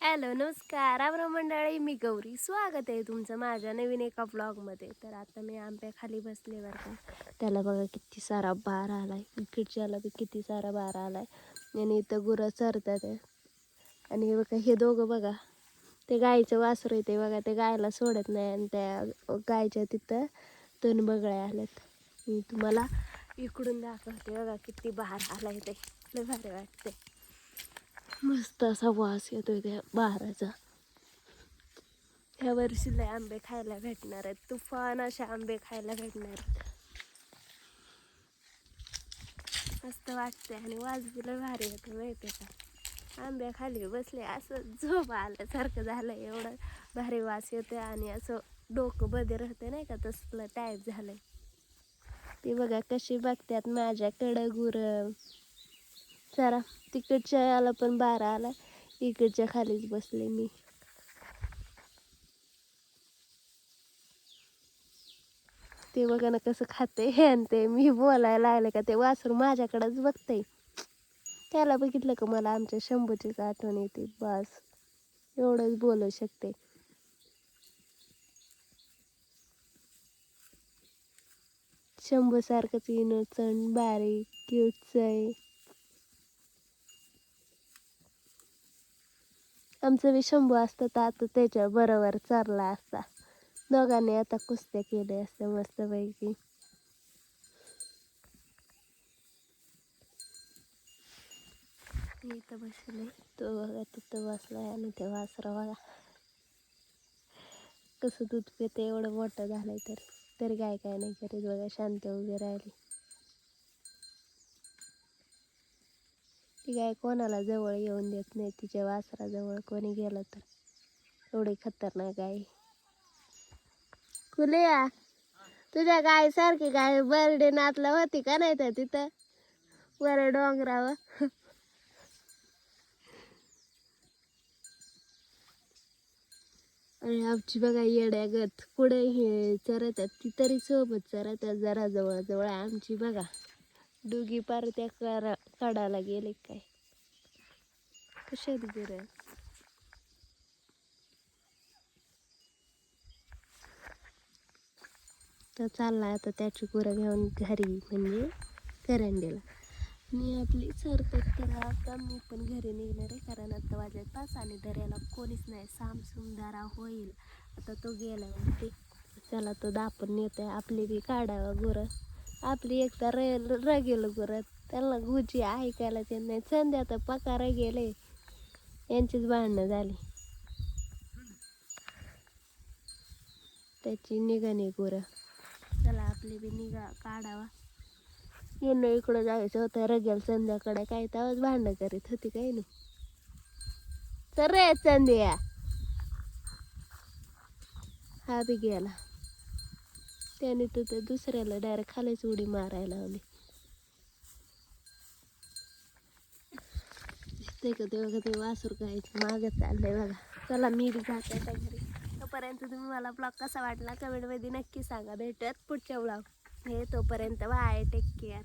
Hello नमस्कार आमरा मंडळी, मी गौरी. स्वागत आहे तुमचं माझ्या नवीन एका ब्लॉगमध्ये. तर आता मी आंब्याखाली बसले बरं का. त्याला बघा किती सारा बार आलाय, इकडच्याला बी किती सारा बार आलाय. आणि इथं गुरं चरतात आहे. आणि हे बघा हे दोघं बघा, ते गाईचं वासरू आहे ते बघा, ते गायला सोडत नाही. आणि त्या गायच्या तिथं दोन बगळ्या आल्यात. मी तुम्हाला इकडून दाखवते बघा किती बहार आलाय, ते लय भारी वाटते. मस्त असा वास येतोय त्या बहाराचा. ह्या वर्षी लय आंबे खायला भेटणार आहेत, तुफान असे आंबे खायला भेटणार आहेत. मस्त वाटते आणि वास बी लय भारी येते माहिती का. आंब्याखाली बसले असं झोप आल्यासारखं झालं, एवढं भारी वास येते. आणि असं डोकं बदे राहते नाही का, तसलं टाईप झालंय. ते बघा कशी बघतात माझ्याकडं गुरं. जरा तिकडच्या याला पण बारा आला, इकडच्या खालीच बसले मी. ते बघा ना कसं खाते. आणि ते मी बोलायला लागले का ते वासरू माझ्याकडेच बघते. त्याला बघितलं का मला आमच्या शंभूचीच आठवण येते. बस एवढंच बोलू शकते. शंभू सारखंच इनोसंट बारीक क्यूटच आहे. आमचं बी शंभू असतं तर आता त्याच्या बरोबर चालला असता. दोघांनी आता कुस्त्या केल्या असत्या मस्तपैकी. इथं बसले तो बघा, तिथं बसलाय. आणि ते वासरा बघा कसं दूध पिते, एवढं मोठं झालंय तरी काय नाही करीत बघा, शांत उभी राहिली. ती गाय कोणाला जवळ येऊन देत नाही, तिच्या वासराजवळ कोणी गेलं तर. एवढी खतरनाक गाय. कुलिया तुझ्या गाय सारखी गाय बर्डे नातला होती का नाही तर तिथं वर डोंगरावर. आणि आमची बघा येड्यागत पुढे हे चरतात, ती तरी सोबत चरतात जरा जवळ जवळ. आमची बघा दोघी पार त्या काढायला गेले काय. कशात गुरं तर चालला आता त्याची गुरं घेऊन घरी, म्हणजे करंडीला. मी आपली सरतात तर आता मी पण घरी निघणार आहे, कारण आता वाजत 5 आणि दर्याला कोणीच नाही. सामसूम दारा होईल. आता तो गेला ते, चला तो दापण नेतोय. आपली बी काढावं गुरं. आपली एक तर रगेल गुरं, त्याला गुची ऐकायला ते नाही. संध्या तर पकार गेले, यांचीच भांडणं झाली. त्याची निघाणी गुरं. चला आपली बी निघा काढावा. येणं इकडं जायचं होतं रगेल संध्याकडे, काय तेव्हाच भांडणं करीत होती काही नाही. तर रे संध्या हा बी गेला. त्याने तर ते दुसऱ्याला डायरेक्ट खालीच उडी मारायला लावली. ते का ते बघा, ते वासरू गायचं मागं चाललंय बघा. चला मी बी जाते आता घरी. तोपर्यंत तुम्ही मला ब्लॉग कसा वाटला कमेंटमध्ये नक्की सांगा. भेटत पुढच्या ब्लॉग हे, तोपर्यंत बाय, टेक केअर.